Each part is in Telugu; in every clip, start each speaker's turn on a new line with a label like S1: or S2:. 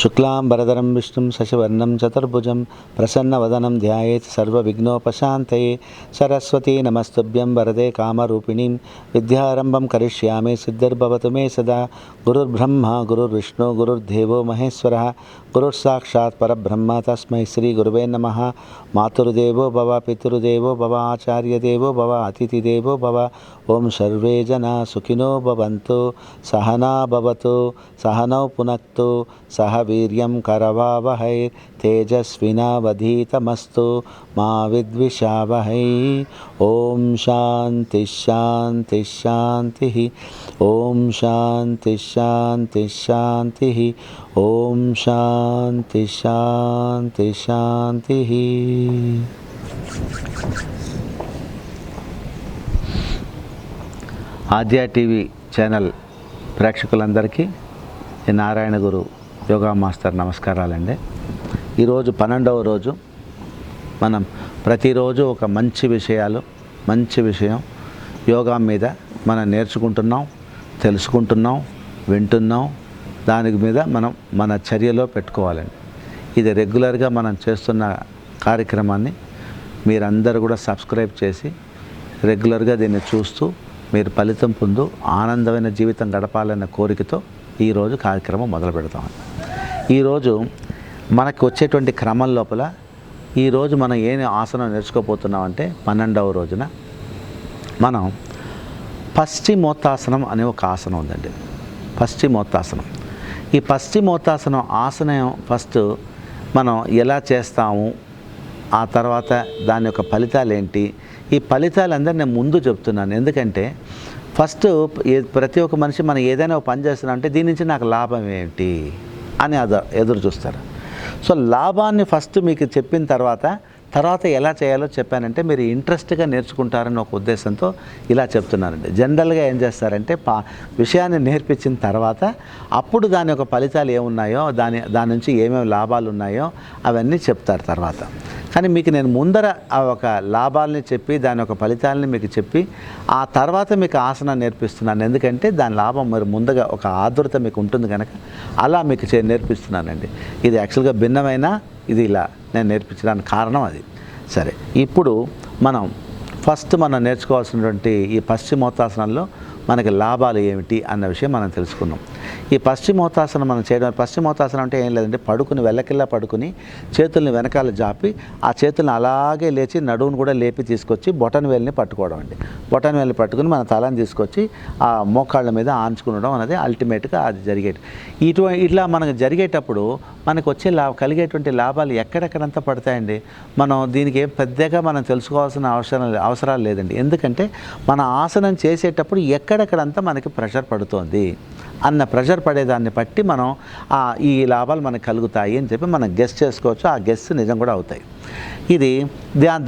S1: शुक्लांबरधरं विष्णुं शशिवर्णं चतुर्भुजं प्रसन्नवदनं ध्यायेत् सर्वविघ्नोपशान्तये। सरस्वती नमस्तुभ्यं वरदे कामरूपिणीं विद्यारम्भं करिष्यामि सिद्धिर्भवतु मे सदा। गुरुर्ब्रह्मा गुरुर्विष्णु गुरुर्देवो महेश्वरः गुरुर्साक्षात् परब्रह्म तस्मै श्रीगुरुवे नमः। मातुर्देवो भव पितृदेवो भव आचार्यदेवो भव अतिथिदेवो भव। ओं सर्वे जना सुखिनो भवन्तु सहना भवतु सहनौ पुनक्तु सह वीर्यं करवावहै तेजस्विनावधीतमस्तु मा विद्विषावहै। ओम शांति शांति शांति ओम शांति शांति शांति ओम शांति शांति शांति। ఆద్య టీవీ ఛానల్ ప్రేక్షకులందరికీ ఈ నారాయణ గురు యోగా మాస్టర్ నమస్కారాలండి. ఈరోజు 12వ రోజు. మనం ప్రతిరోజు ఒక మంచి విషయం యోగా మీద మనం నేర్చుకుంటున్నాం, తెలుసుకుంటున్నాం, వింటున్నాం. దాని మీద మనం మన చర్యలో పెట్టుకోవాలండి. ఇది రెగ్యులర్గా మనం చేస్తున్న కార్యక్రమాన్ని మీరందరూ కూడా సబ్స్క్రైబ్ చేసి రెగ్యులర్గా దీన్ని చూస్తూ మీరు ఫలితం పొందు ఆనందమైన జీవితం గడపాలన్న కోరికతో ఈరోజు కార్యక్రమం మొదలు పెడతాం. ఈరోజు మనకు వచ్చేటువంటి క్రమం లోపల ఈరోజు మనం ఏ ఆసనం నేర్చుకోబోతున్నామంటే 12వ రోజున మనం పశ్చిమోత్తాసనం అనే ఒక ఆసనం ఉందండి. పశ్చిమోత్తాసనం. ఈ పశ్చిమోత్తాసనం ఆసనం ఫస్ట్ మనం ఎలా చేస్తాము, ఆ తర్వాత దాని యొక్క ఫలితాలు ఏంటి, ఈ ఫలితాలందరూ నేను ముందు చెప్తున్నాను. ఎందుకంటే ఫస్ట్ ప్రతి ఒక్క మనిషి మనం ఏదైనా ఒక పని చేస్తున్నాం అంటే దీని నుంచి నాకు లాభం ఏంటి అని ఎదురు చూస్తారు. సో లాభాన్ని ఫస్ట్ మీకు చెప్పిన తర్వాత ఎలా చేయాలో చెప్పానంటే మీరు ఇంట్రెస్ట్గా నేర్చుకుంటారని ఒక ఉద్దేశంతో ఇలా చెప్తున్నానండి. జనరల్గా ఏం చేస్తారంటే విషయాన్ని నేర్పించిన తర్వాత అప్పుడు దాని యొక్క ఫలితాలు ఏమున్నాయో దాని నుంచి ఏమేమి లాభాలు ఉన్నాయో అవన్నీ చెప్తారు తర్వాత. కానీ మీకు నేను ముందర ఆ ఒక లాభాలని చెప్పి దాని యొక్క ఫలితాలని మీకు చెప్పి ఆ తర్వాత మీకు ఆసనం నేర్పిస్తున్నాను. ఎందుకంటే దాని లాభం మరి ముందుగా ఒక ఆదురత మీకు ఉంటుంది కనుక అలా మీకు నేర్పిస్తున్నానండి. ఇది యాక్చువల్గా భిన్నమైన ఇది ఇలా నేను నేర్పించడానికి కారణం అది. సరే, ఇప్పుడు మనం ఫస్ట్ నేర్చుకోవాల్సినటువంటి ఈ పశ్చిమోత్తాసనంలో మనకి లాభాలు ఏమిటి అన్న విషయం మనం తెలుసుకున్నాం. ఈ పశ్చిమోత్తాసనం మనం చేయడం, పశ్చిమోత్తాసనం అంటే ఏం లేదంటే వెల్లకిల్లా పడుకుని చేతుల్ని వెనకాల జాపి ఆ చేతుల్ని అలాగే లేచి నడువును కూడా లేపి తీసుకొచ్చి బొటన్ వేలుని పట్టుకోవడం అండి. బొటన్ వేలుని పట్టుకుని మన తలని తీసుకొచ్చి ఆ మోకాళ్ళ మీద ఆంచుకునడం అనేది అల్టిమేట్గా అది జరిగేది. ఇట్లా మనకు జరిగేటప్పుడు మనకు వచ్చే కలిగేటువంటి లాభాలు ఎక్కడెక్కడంతా పడతాయండి. మనం దీనికి పెద్దగా మనం తెలుసుకోవాల్సిన అవసరాలు లేదండి. ఎందుకంటే మన ఆసనం చేసేటప్పుడు ఎక్కడెక్కడంతా మనకి ప్రెషర్ పడుతోంది అన్న ప్రెషర్ పడేదాన్ని బట్టి మనం ఈ లాభాలు మనకు కలుగుతాయి అని చెప్పి మనం గెస్ చేసుకోవచ్చు. ఆ గెస్ నిజం కూడా అవుతాయి. ఇది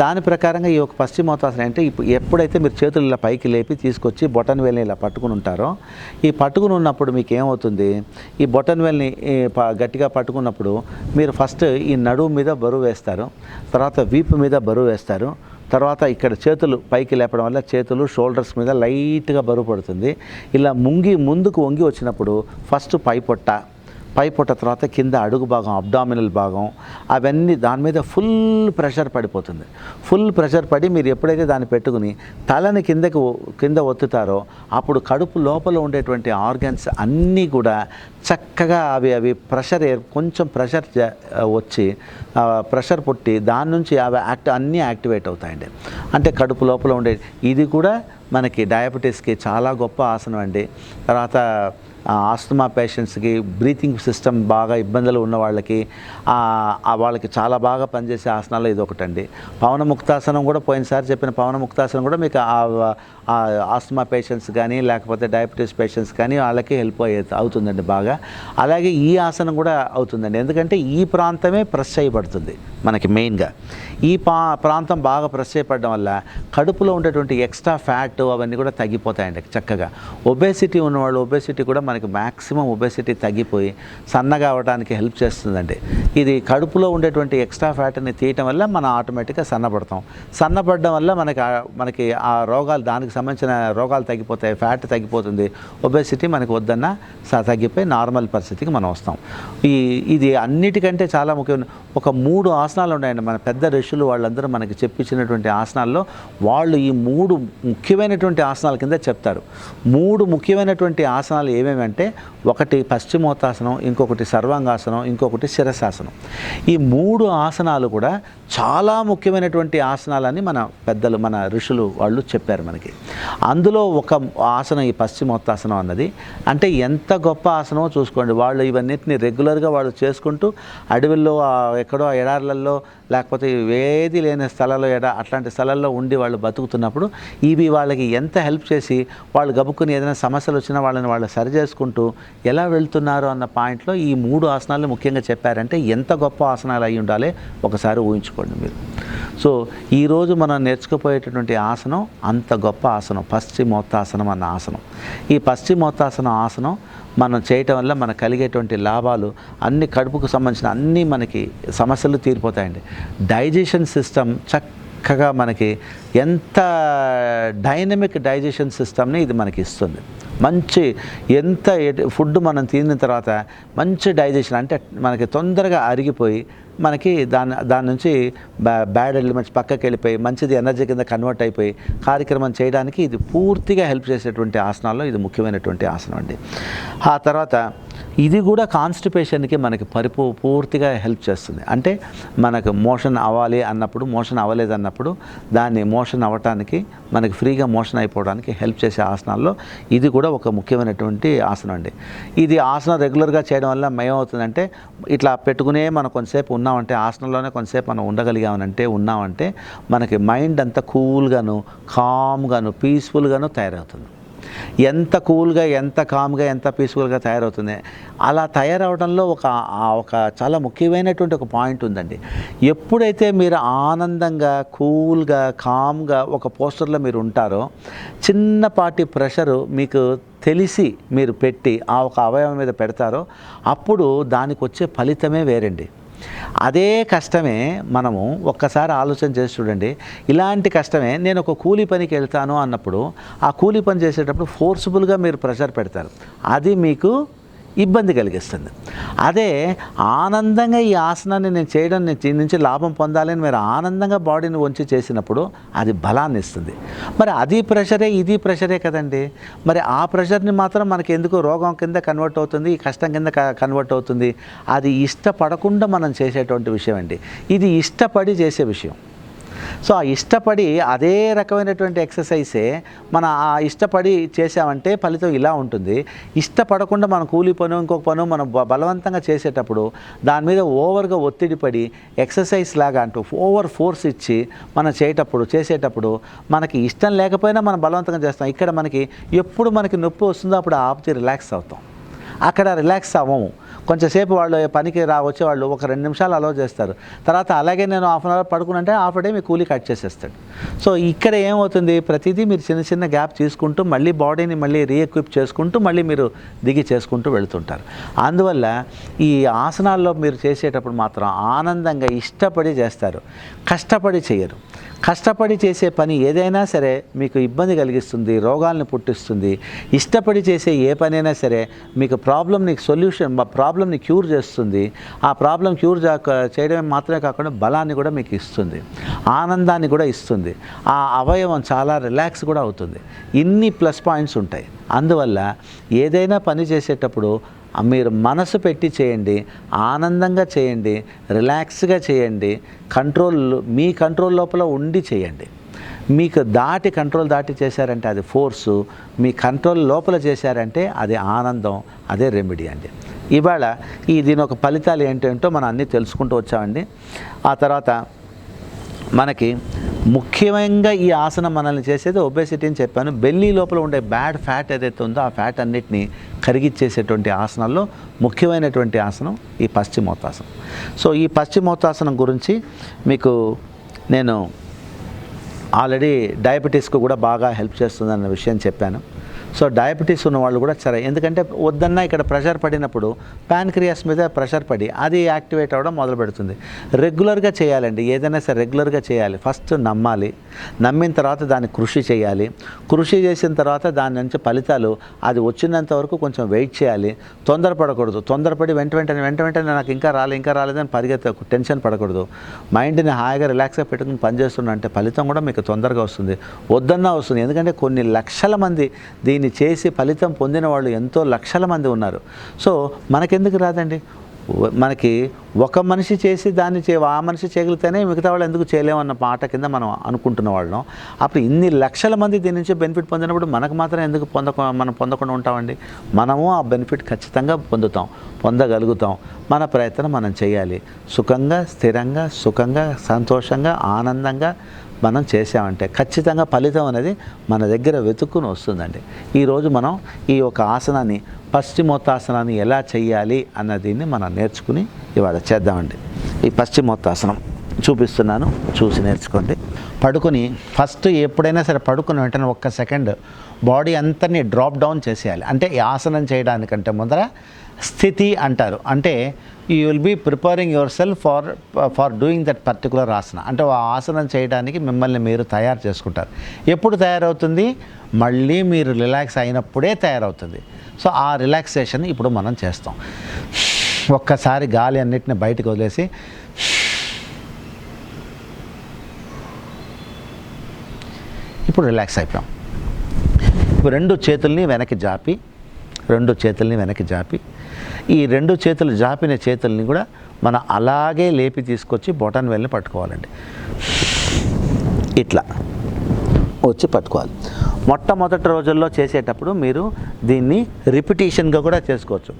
S1: దాని ప్రకారంగా ఈ యొక్క పశ్చిమోత్తాసనం అంటే ఎప్పుడైతే మీరు చేతులు ఇలా పైకి లేపి తీసుకొచ్చి బొటన్ వేల్ని ఇలా పట్టుకుని ఉంటారో, ఈ పట్టుకుని ఉన్నప్పుడు మీకు ఏమవుతుంది, ఈ బొటన్ వేల్ని గట్టిగా పట్టుకున్నప్పుడు మీరు ఫస్ట్ ఈ నడుము మీద బరువు వేస్తారు, తర్వాత వీపు మీద బరువు వేస్తారు, తర్వాత ఇక్కడ చేతులు పైకి లేపడం వల్ల చేతులు షోల్డర్స్ మీద లైట్గా బరువు పడుతుంది. ఇలా ముందుకు వంగి వచ్చినప్పుడు ఫస్ట్ పై పొట్ట తర్వాత కింద అడుగు భాగం అబ్డామినల్ భాగం అవన్నీ దాని మీద ఫుల్ ప్రెషర్ పడిపోతుంది. ఫుల్ ప్రెషర్ పడి మీరు ఎప్పుడైతే దాన్ని పెట్టుకుని తలని కింద ఒత్తుతారో అప్పుడు కడుపు లోపల ఉండేటువంటి ఆర్గన్స్ అన్నీ కూడా చక్కగా అవి కొంచెం ప్రెషర్ వచ్చి ప్రెషర్ పుట్టి దాని నుంచి అవి అన్నీ యాక్టివేట్ అవుతాయండి. అంటే కడుపు లోపల ఉండే ఇది కూడా మనకి డయాబెటీస్కి చాలా గొప్ప ఆసనం అండి. తర్వాత ఆస్తమా పేషెంట్స్కి, బ్రీతింగ్ సిస్టమ్ బాగా ఇబ్బందులు ఉన్న వాళ్ళకి చాలా బాగా పనిచేసే ఆసనాలు ఇది ఒకటండి. పవనముక్తాసనం కూడా పోయినసారి చెప్పిన పవనముక్తాసనం కూడా మీకు ఆస్తమా పేషెంట్స్ కానీ లేకపోతే డయాబెటీస్ పేషెంట్స్ కానీ వాళ్ళకి హెల్ప్ అవుతుందండి బాగా. అలాగే ఈ ఆసనం కూడా అవుతుందండి. ఎందుకంటే ఈ ప్రాంతమే ప్రెస్ చేయబడుతుంది మనకి మెయిన్గా. ఈ ప్రాంతం బాగా ప్రెస్ చేయబడడం వల్ల కడుపులో ఉండేటువంటి ఎక్స్ట్రా ఫ్యాట్ అవన్నీ కూడా తగ్గిపోతాయండి చక్కగా. ఒబేసిటీ ఉన్నవాళ్ళు ఒబేసిటీ కూడా మనకి మ్యాక్సిమం ఒబెసిటీ తగ్గిపోయి సన్నగా అవ్వడానికి హెల్ప్ చేస్తుందండి. ఇది కడుపులో ఉండేటువంటి ఎక్స్ట్రా ఫ్యాట్ని తీయటం వల్ల మనం ఆటోమేటిక్గా సన్నపడతాం. సన్నపడడం వల్ల మనకి ఆ రోగాలు, దానికి సంబంధించిన రోగాలు తగ్గిపోతాయి, ఫ్యాట్ తగ్గిపోతుంది, ఒబెసిటీ మనకి వద్దన్న తగ్గిపోయి నార్మల్ పరిస్థితికి మనం వస్తాం. ఇది అన్నిటికంటే చాలా ముఖ్యమైన ఒక 3 ఆసనాలు ఉన్నాయండి. మన పెద్ద ఋషులు వాళ్ళందరూ మనకి చెప్పించినటువంటి ఆసనాల్లో వాళ్ళు ఈ 3 ముఖ్యమైనటువంటి ఆసనాల కింద చెప్తారు. 3 ముఖ్యమైనటువంటి ఆసనాలు ఏమేమంటే, ఒకటి పశ్చిమోత్తాసనం, ఇంకొకటి సర్వాంగాసనం, ఇంకొకటి శిరసాసనం. ఈ 3 ఆసనాలు కూడా చాలా ముఖ్యమైనటువంటి ఆసనాలని మన పెద్దలు, మన ఋషులు వాళ్ళు చెప్పారు మనకి. అందులో ఒక ఆసనం ఈ పశ్చిమోత్తాసనం అన్నది. అంటే ఎంత గొప్ప ఆసనమో చూసుకోండి. వాళ్ళు ఇవన్నిటిని రెగ్యులర్గా వాళ్ళు చేసుకుంటూ అడవుల్లో, ఎక్కడో ఎడార్లలో, లేకపోతే ఏది లేని స్థలాల్లో, అట్లాంటి స్థలాల్లో ఉండి వాళ్ళు బతుకుతున్నప్పుడు ఇవి వాళ్ళకి ఎంత హెల్ప్ చేసి, వాళ్ళు గబుక్కుని ఏదైనా సమస్యలు వచ్చినా వాళ్ళు సరి చేసుకుంటూ ఎలా వెళ్తున్నారు అన్న పాయింట్లో ఈ 3 ఆసనాలు ముఖ్యంగా చెప్పారంటే ఎంత గొప్ప ఆసనాలు అయి ఉండాలి ఒకసారి ఊహించుకోండి మీరు. సో ఈరోజు మనం నేర్చుకుపోయేటటువంటి ఆసనం అంత గొప్ప ఆసనం, పశ్చిమోత్తాసనం అన్న ఆసనం. ఈ పశ్చిమోత్తాసనం ఆసనం మనం చేయటం వల్ల మనకు కలిగేటువంటి లాభాలు అన్ని, కడుపుకు సంబంధించిన అన్ని మనకి సమస్యలు తీరిపోతాయండి. డైజెషన్ సిస్టమ్ చక్కగా మనకి ఎంత డైనమిక్ డైజెషన్ సిస్టమ్ని ఇది మనకి ఇస్తుంది. మంచి ఫుడ్ మనం తిన్న తర్వాత మంచి డైజెషన్, అంటే మనకి తొందరగా అరిగిపోయి మనకి దాని నుంచి బ్యాడ్ ఎలిమెంట్స్ పక్కకి వెళ్ళిపోయి మంచిది ఎనర్జీ కింద కన్వర్ట్ అయిపోయి కార్యక్రమం చేయడానికి ఇది పూర్తిగా హెల్ప్ చేసేటువంటి ఆసనాల్లో ఇది ముఖ్యమైనటువంటి ఆసనం అండి. ఆ తర్వాత ఇది కూడా కాన్స్టిపేషన్కి మనకి పూర్తిగా హెల్ప్ చేస్తుంది. అంటే మనకు మోషన్ అవ్వాలి అన్నప్పుడు, మోషన్ అవ్వలేదు అన్నప్పుడు దాన్ని మోషన్ అవ్వటానికి, మనకి ఫ్రీగా మోషన్ అయిపోవడానికి హెల్ప్ చేసే ఆసనాల్లో ఇది కూడా ఒక ముఖ్యమైనటువంటి ఆసనం అండి. ఇది ఆసనం రెగ్యులర్గా చేయడం వల్ల ఏమవుతుందంటే, ఇట్లా పెట్టుకునే మనం కొంతసేపు ఉన్నామంటే, ఆసనంలోనే కొంతసేపు మనం ఉన్నామంటే మనకి మైండ్ అంతా కూల్గాను, కామ్గాను, పీస్ఫుల్గాను తయారవుతుంది. ఎంత కూల్గా, ఎంత కామ్గా, ఎంత పీస్ఫుల్గా తయారవుతుంది. అలా తయారవడంలో ఒక చాలా ముఖ్యమైనటువంటి ఒక పాయింట్ ఉందండి. ఎప్పుడైతే మీరు ఆనందంగా, కూల్గా, కామ్గా ఒక పోస్టర్లో మీరు ఉంటారో, చిన్నపాటి ప్రెషరు మీకు తెలిసి మీరు పెట్టి ఆ ఒక అవయవం మీద పెడతారో అప్పుడు దానికి వచ్చే ఫలితమే వేరండి. అదే కష్టమే మనము ఒక్కసారి ఆలోచన చేసి చూడండి. ఇలాంటి కష్టమే నేను ఒక కూలీ పనికి వెళ్తాను అన్నప్పుడు, ఆ కూలీ పని చేసేటప్పుడు ఫోర్స్ఫుల్గా మీరు ప్రెషర్ పెడతారు, అది మీకు ఇబ్బంది కలిగిస్తుంది. అదే ఆనందంగా ఈ ఆసనాన్ని నేను చేయడం, నేను దీని నుంచి లాభం పొందాలని మీరు ఆనందంగా బాడీని వంచి చేసినప్పుడు అది బలాన్ని ఇస్తుంది. మరి అది ప్రెషరే, ఇది ప్రెషరే కదండి. మరి ఆ ప్రెషర్ని మాత్రం మనకి ఎందుకు రోగం కింద కన్వర్ట్ అవుతుంది, ఈ కష్టం కింద కన్వర్ట్ అవుతుంది. అది ఇష్టపడకుండా మనం చేసేటువంటి విషయం అండి. ఇది ఇష్టపడి చేసే విషయం. సో ఆ ఇష్టపడి అదే రకమైనటువంటి ఎక్సర్సైజే మన ఆ ఇష్టపడి చేసామంటే ఫలితం ఇలా ఉంటుంది. ఇష్టపడకుండా మనం కూలీ పను, ఇంకొక పను మనం బలవంతంగా చేసేటప్పుడు దాని మీద ఓవర్గా ఒత్తిడి పడి ఎక్సర్సైజ్ లాగా అంటూ ఓవర్ ఫోర్స్ ఇచ్చి మనం చేసేటప్పుడు మనకి ఇష్టం లేకపోయినా మనం బలవంతంగా చేస్తాం. ఇక్కడ మనకి ఎప్పుడు మనకి నొప్పి వస్తుందో అప్పుడు ఆపుచి రిలాక్స్ అవుతాం. అక్కడ రిలాక్స్ అవ్వము. కొంచెంసేపు వాళ్ళు పనికి వచ్చే వాళ్ళు ఒక 2 నిమిషాలు అలౌ చేస్తారు. తర్వాత అలాగే నేను హాఫ్ అన్ అవర్ పడుకునంటే హాఫ్ డే మీ కూలీ కట్ చేసేస్తాడు. సో ఇక్కడ ఏమవుతుంది, ప్రతిదీ మీరు చిన్న చిన్న గ్యాప్ తీసుకుంటూ మళ్ళీ బాడీని మళ్ళీ రీఎక్విప్ చేసుకుంటూ మళ్ళీ మీరు దిగి చేసుకుంటూ వెళుతుంటారు. అందువల్ల ఈ ఆసనాల్లో మీరు చేసేటప్పుడు మాత్రం ఆనందంగా ఇష్టపడి చేస్తారు, కష్టపడి చేయరు. కష్టపడి చేసే పని ఏదైనా సరే మీకు ఇబ్బంది కలిగిస్తుంది, రోగాల్ని పుట్టిస్తుంది. ఇష్టపడి చేసే ఏ పనైనా సరే మీకు ప్రాబ్లమ్ని క్యూర్ చేస్తుంది. ఆ ప్రాబ్లం క్యూర్ చేయడమే మాత్రమే కాకుండా బలాన్ని కూడా మీకు ఇస్తుంది, ఆనందాన్ని కూడా ఇస్తుంది. ఆ అవయవం చాలా రిలాక్స్ కూడా అవుతుంది. ఇన్ని ప్లస్ పాయింట్స్ ఉంటాయి. అందువల్ల ఏదైనా పని చేసేటప్పుడు మీరు మనసు పెట్టి చేయండి, ఆనందంగా చేయండి, రిలాక్స్గా చేయండి, మీ కంట్రోల్ లోపల ఉండి చేయండి. మీకు కంట్రోల్ దాటి చేశారంటే అది ఫోర్సు, మీ కంట్రోల్ లోపల చేశారంటే అది ఆనందం, అదే రెమెడీ అండి. ఇవాళ దీని ఒక ఫలితాలు ఏంటంటో మనం అన్నీ తెలుసుకుంటూ వచ్చామండి. ఆ తర్వాత మనకి ముఖ్యంగా ఈ ఆసనం మనల్ని చేసేది ఒబేసిటీ అని చెప్పాను. బెల్లీ లోపల ఉండే బ్యాడ్ ఫ్యాట్ ఏదైతే ఉందో ఆ ఫ్యాట్ అన్నిటినీ కరిగిచ్చేసేటువంటి ఆసనాల్లో ముఖ్యమైనటువంటి ఆసనం ఈ పశ్చిమోత్తాసనం. సో ఈ పశ్చిమోత్తాసనం గురించి మీకు నేను ఆల్రెడీ డయాబెటీస్కు కూడా బాగా హెల్ప్ చేస్తుందన్న విషయం చెప్పాను. సో డయాబెటీస్ ఉన్న వాళ్ళు కూడా సరే, ఎందుకంటే వద్దన్నా ఇక్కడ ప్రెషర్ పడినప్పుడు ప్యాన్క్రియాస్ మీద ప్రెషర్ పడి అది యాక్టివేట్ అవ్వడం మొదలు పెడుతుంది. రెగ్యులర్గా చేయాలండి, ఏదైనా సరే రెగ్యులర్గా చేయాలి. ఫస్ట్ నమ్మాలి, నమ్మిన తర్వాత దాన్ని కృషి చేయాలి. కృషి చేసిన తర్వాత దాని నుంచి ఫలితాలు అది వచ్చినంత వరకు కొంచెం వెయిట్ చేయాలి. తొందరపడకూడదు. తొందరపడి వెంటనే నాకు ఇంకా రాలేదని పరిగెత్తకు, టెన్షన్ పడకూడదు. మైండ్ని హాయిగా రిలాక్స్గా పెట్టుకుని పనిచేస్తున్నా అంటే ఫలితం కూడా మీకు తొందరగా వస్తుంది. వద్దన్నా వస్తుంది. ఎందుకంటే కొన్ని లక్షల మంది దీన్ని చేసి ఫలితం పొందిన వాళ్ళు ఎంతో లక్షల మంది ఉన్నారు. సో మనకెందుకు రాదండి? మనకి ఒక మనిషి చేసి దాన్ని ఆ మనిషి చేయగలిగితేనే మిగతా వాళ్ళు ఎందుకు చేయలేమన్న మాట కింద మనం అనుకుంటున్న వాళ్ళం. అప్పుడు ఇన్ని లక్షల మంది దీని నుంచి బెనిఫిట్ పొందినప్పుడు మనకు మాత్రం ఎందుకు మనం పొందకుండా ఉంటామండి? మనము ఆ బెనిఫిట్ ఖచ్చితంగా పొందగలుగుతాం. మన ప్రయత్నం మనం చేయాలి. సుఖంగా, స్థిరంగా, సుఖంగా, సంతోషంగా, ఆనందంగా మనం చేసామంటే ఖచ్చితంగా ఫలితం అనేది మన దగ్గర వెతుక్కుని వస్తుందండి. ఈరోజు మనం ఈ యొక్క ఆసనాన్ని, పశ్చిమోత్తాసనాన్ని ఎలా చేయాలి అన్న దీన్ని మనం నేర్చుకుని ఇవాళ చేద్దామండి. ఈ పశ్చిమోత్తాసనం చూపిస్తున్నాను, చూసి నేర్చుకోండి. పడుకుని ఫస్ట్ ఎప్పుడైనా సరే పడుకుని వెంటనే ఒక్క సెకండ్ బాడీ అంతని డ్రాప్ డౌన్ చేసేయాలి. అంటే ఈ ఆసనం చేయడానికంటే ముందర స్థితి అంటారు. అంటే you will be preparing yourself for doing that particular asana. అంటే ఆ ఆసనం చేయడానికి మిమ్మల్ని మీరు తయారు చేసుకుంటారు. ఎప్పుడు తయారవుతుంది? మళ్ళీ మీరు రిలాక్స్ అయినప్పుడే తయారవుతుంది. సో ఆ రిలాక్సేషన్ ఇప్పుడు మనం చేస్తాం. ఒక్కసారి గాలి అన్నిటిని బయటకు వదిలేసి ఇప్పుడు రిలాక్స్ అయిపోయాం. ఇప్పుడు రెండు చేతుల్ని వెనక్కి జాపి ఈ రెండు చేతులు జాపిన చేతుల్ని కూడా మనం అలాగే లేపి తీసుకొచ్చి బొటన్ వేలుని పట్టుకోవాలండి. ఇట్లా వచ్చి పట్టుకోవాలి. మొట్టమొదటి రోజుల్లో చేసేటప్పుడు మీరు దీన్ని రిపిటేషన్గా కూడా చేసుకోవచ్చు.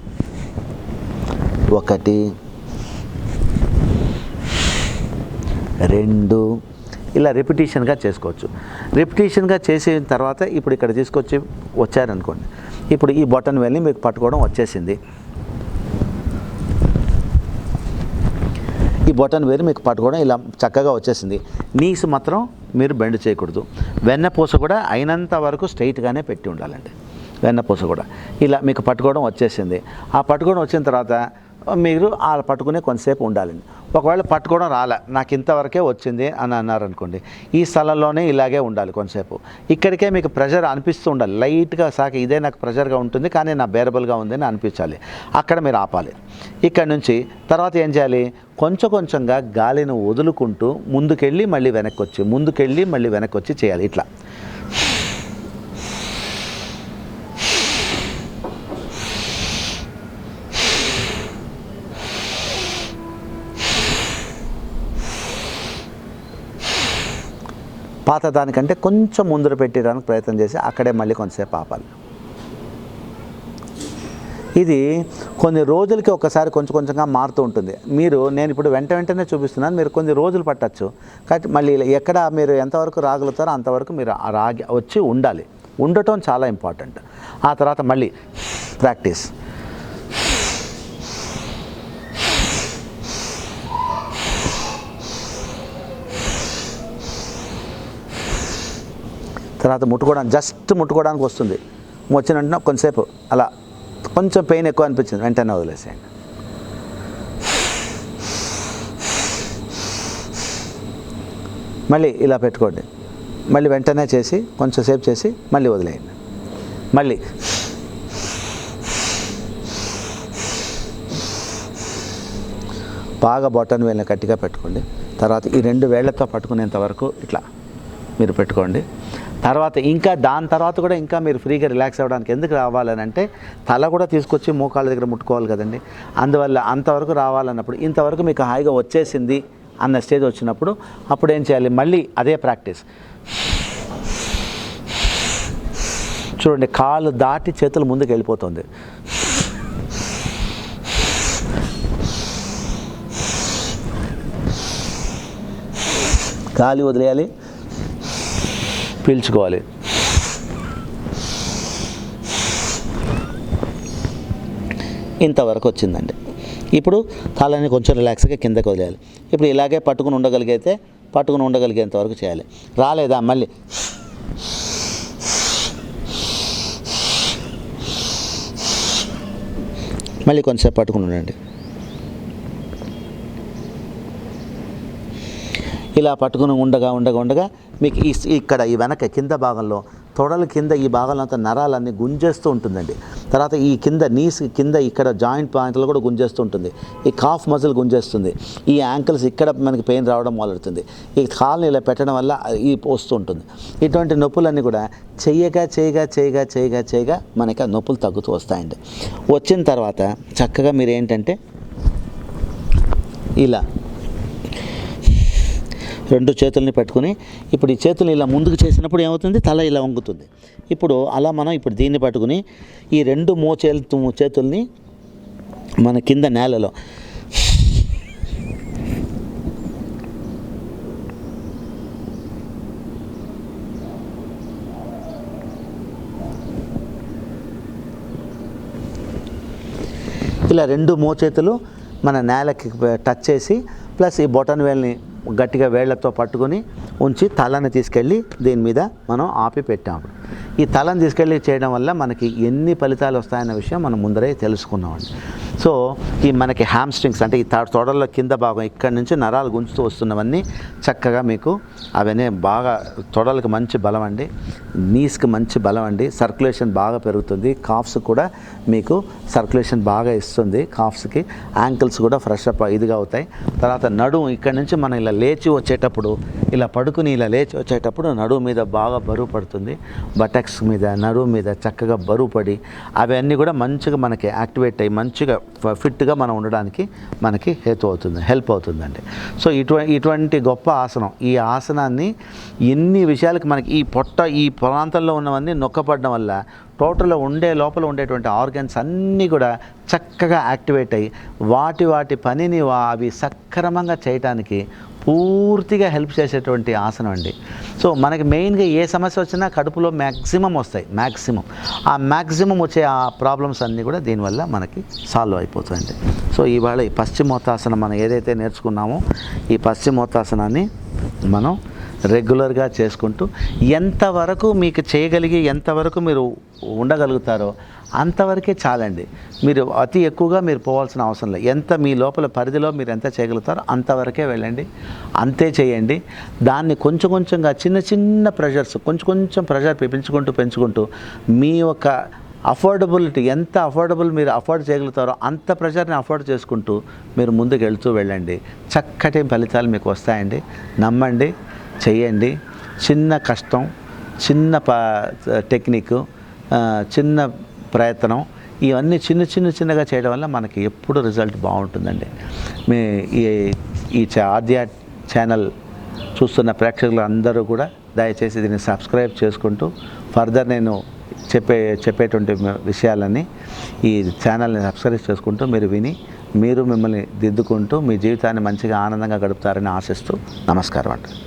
S1: 1 2 ఇలా రిపిటేషన్గా చేసుకోవచ్చు. రిపిటేషన్గా చేసిన తర్వాత ఇప్పుడు ఇక్కడ తీసుకొచ్చి వచ్చారనుకోండి, ఇప్పుడు ఈ బొటన్ వేలుని మీకు పట్టుకోవడం వచ్చేసింది. ఈ బొటన్ వేలు మీకు పట్టుకోవడం ఇలా చక్కగా వచ్చేసింది. నీస్ మాత్రం మీరు బెండ్ చేయకూడదు. వెన్నపూస కూడా అయినంత వరకు స్ట్రైట్గానే పెట్టి ఉండాలండి. వెన్నపూస కూడా ఇలా మీకు పట్టుకోవడం వచ్చేసింది. ఆ పట్టుకోవడం వచ్చిన తర్వాత మీరు ఆ పట్టుకునే కొంతసేపు ఉండాలండి. ఒకవేళ పట్టుకోవడం రాలే, నాకు ఇంతవరకే వచ్చింది అని అన్నారనుకోండి, ఈ స్థలంలోనే ఇలాగే ఉండాలి కొంతసేపు. ఇక్కడికే మీకు ప్రెషర్ అనిపిస్తూ ఉండాలి. లైట్గా ఇదే నాకు ప్రెషర్గా ఉంటుంది కానీ నా బేరబుల్గా ఉంది అని అనిపించాలి. అక్కడ మీరు ఆపాలి. ఇక్కడ నుంచి తర్వాత ఏం చేయాలి? కొంచెంగా గాలిని వదులుకుంటూ ముందుకెళ్ళి మళ్ళీ వెనక్కి వచ్చి చేయాలి. ఇట్లా పాత దానికంటే కొంచెం ముందర పెట్టడానికి ప్రయత్నం చేసి అక్కడే మళ్ళీ కొంతసేపు ఆపాలి. ఇది కొన్ని రోజులకి ఒకసారి కొంచెంగా మారుతూ ఉంటుంది. నేను ఇప్పుడు వెంటనే చూపిస్తున్నాను, మీరు కొన్ని రోజులు పట్టచ్చు. కాబట్టి మళ్ళీ ఎక్కడ మీరు ఎంతవరకు రాగలుగుతారో అంతవరకు మీరు రాగి వచ్చి ఉండాలి. ఉండటం చాలా ఇంపార్టెంట్. ఆ తర్వాత మళ్ళీ ప్రాక్టీస్. తర్వాత ముట్టుకోవడానికి వస్తుంది. వచ్చిన వెంటనే కొంతసేపు అలా కొంచెం పెయిన్ ఎక్కువ అనిపించింది, వెంటనే వదిలేసేయండి. మళ్ళీ ఇలా పెట్టుకోండి. మళ్ళీ వెంటనే చేసి కొంచెంసేపు చేసి మళ్ళీ వదిలేయండి. మళ్ళీ బాగా బొటన్ వేలుని గట్టిగా పెట్టుకోండి. తర్వాత ఈ 2 వేళ్లతో పట్టుకునేంత వరకు ఇట్లా మీరు పెట్టుకోండి. తర్వాత దాని తర్వాత కూడా ఇంకా మీరు ఫ్రీగా రిలాక్స్ అవ్వడానికి ఎందుకు రావాలని అంటే తల కూడా తీసుకొచ్చి మోకాళ్ళ దగ్గర ముట్టుకోవాలి కదండి. అందువల్ల అంతవరకు రావాలన్నప్పుడు ఇంతవరకు మీకు హాయిగా వచ్చేసింది అన్న స్టేజ్ వచ్చినప్పుడు అప్పుడు ఏం చేయాలి? మళ్ళీ అదే ప్రాక్టీస్. చూడండి, కాళ్ళు దాటి చేతులు ముందుకు వెళ్ళిపోతుంది. గాలి వదిలేయాలి, పీల్చుకోవాలి. ఇంతవరకు వచ్చిందండి. ఇప్పుడు కాళ్ళని కొంచెం రిలాక్స్గా కిందకి వదిలేయాలి. ఇప్పుడు ఇలాగే పట్టుకుని ఉండగలిగేంత వరకు చేయాలి. రాలేదా? మళ్ళీ మళ్ళీ కొంచెంసేపు పట్టుకుని ఉండండి. ఇలా పట్టుకుని ఉండగా మీకు ఇక్కడ ఈ వెనక కింద భాగంలో తొడల కింద ఈ భాగంలో అంతా నరాలన్నీ గుంజేస్తూ ఉంటుందండి. తర్వాత ఈ కింద నీస్ కింద ఇక్కడ జాయింట్ పాయింట్లు కూడా గుంజేస్తూ ఉంటుంది. ఈ కాఫ్ మజిల్ గుంజేస్తుంది. ఈ యాంకిల్స్ ఇక్కడ మనకి పెయిన్ రావడం మొదలవుతుంది. ఈ కాల్ని ఇలా పెట్టడం వల్ల ఈ వస్తూ ఉంటుంది. ఇటువంటి నొప్పులన్నీ కూడా చేయగా మనకి ఆ నొప్పులు తగ్గుతూ వస్తాయండి. వచ్చిన తర్వాత చక్కగా మీరు ఏంటంటే ఇలా 2 చేతుల్ని పెట్టుకుని ఇప్పుడు ఈ చేతుల్ని ఇలా ముందుకు చేసినప్పుడు ఏమవుతుంది, తల ఇలా వంగుతుంది. ఇప్పుడు అలా మనం ఇప్పుడు దీన్ని పట్టుకుని ఈ 2 చేతుల్ని మన కింద నేలలో ఇలా 2 మోచేతులు మన నేలకి టచ్ చేసి ప్లస్ ఈ బొటన్ వేల్ని గట్టిగా వేళ్లతో పట్టుకొని ఉంచి తలని తీసుకెళ్ళి దీని మీద మనం ఆపి పెట్టాము. ఈ తలని తీసుకెళ్ళి చేయడం వల్ల మనకి ఎన్ని ఫలితాలు వస్తాయన్న విషయం మనం ముందరే తెలుసుకున్నామండి. సో ఈ మనకి హ్యామ్స్ట్రింగ్స్ అంటే ఈ తొడల్లో కింద భాగం ఇక్కడి నుంచి నరాలు గుంజుతూ వస్తున్నవన్నీ చక్కగా మీకు అవన్నీ బాగా తొడలకు మంచి బలం అండి, నీస్కి మంచి బలం అండి, సర్క్యులేషన్ బాగా పెరుగుతుంది, కాఫ్స్ కూడా మీకు సర్క్యులేషన్ బాగా ఇస్తుంది, కాఫ్స్కి యాంకిల్స్ కూడా ఫ్రెష్ అప్ ఇదిగా అవుతాయి. తర్వాత నడుము ఇక్కడి నుంచి మనం ఇలా లేచి వచ్చేటప్పుడు ఇలా పడుకుని ఇలా లేచి వచ్చేటప్పుడు నడుము మీద బాగా బరువు పడుతుంది, బటక్స్ మీద నడుము మీద చక్కగా బరువు పడి అవన్నీ కూడా మంచిగా మనకి యాక్టివేట్ అయ్యి మంచిగా ఫిట్గా మనం ఉండడానికి మనకి హెల్ప్ అవుతుందండి. సో ఇటువంటి గొప్ప ఆసనం, ఈ ఆసనాన్ని ఎన్ని విషయాలకి మనకి ఈ ప్రాంతంలో ఉన్నవన్నీ నొక్కపడడం వల్ల టోటల్లో లోపల ఉండేటువంటి ఆర్గన్స్ అన్నీ కూడా చక్కగా యాక్టివేట్ అయ్యి వాటి పనిని అవి సక్రమంగా చేయటానికి పూర్తిగా హెల్ప్ చేసేటువంటి ఆసనం అండి. సో మనకి మెయిన్గా ఏ సమస్య వచ్చినా కడుపులో మ్యాక్సిమం వస్తాయి. ఆ మ్యాక్సిమం వచ్చే ఆ ప్రాబ్లమ్స్ అన్నీ కూడా దీనివల్ల మనకి సాల్వ్ అయిపోతాయండి. సో ఇవాళ ఈ పశ్చిమోత్తాసనం మనం ఏదైతే నేర్చుకున్నామో ఈ పశ్చిమోత్తాసనాన్ని మనం రెగ్యులర్గా చేసుకుంటూ ఎంతవరకు మీకు చేయగలిగి ఎంతవరకు మీరు ఉండగలుగుతారో అంతవరకే చాలండి. మీరు అతి ఎక్కువగా మీరు పోవాల్సిన అవసరం లేదు. ఎంత మీ లోపల పరిధిలో మీరు ఎంత చేయగలుగుతారో అంతవరకే వెళ్ళండి, అంతే చేయండి. దాన్ని కొంచెంగా చిన్న ప్రెషర్స్ కొంచెం ప్రెషర్ పెంచుకుంటూ మీ యొక్క అఫోర్డబిలిటీ ఎంత మీరు అఫోర్డ్ చేయగలుగుతారో అంత ప్రెషర్ని అఫోర్డ్ చేసుకుంటూ మీరు ముందుకు వెళ్తూ వెళ్ళండి. చక్కటి ఫలితాలు మీకు వస్తాయండి. నమ్మండి, చెయ్యండి. చిన్న కష్టం, చిన్న టెక్నిక్, చిన్న ప్రయత్నం ఇవన్నీ చిన్నగా చేయడం వల్ల మనకి ఎప్పుడు రిజల్ట్ బాగుంటుందండి. మీ ఈ ఆద్య ఛానల్ చూస్తున్న ప్రేక్షకులు అందరూ కూడా దయచేసి దీన్ని సబ్స్క్రైబ్ చేసుకుంటూ ఫర్దర్ నేను చెప్పేటువంటి విషయాలన్నీ ఈ ఛానల్ని సబ్స్క్రైబ్ చేసుకుంటూ మీరు మిమ్మల్ని దిద్దుకుంటూ మీ జీవితాన్ని మంచిగా ఆనందంగా గడుపుతారని ఆశిస్తూ నమస్కారం అండి.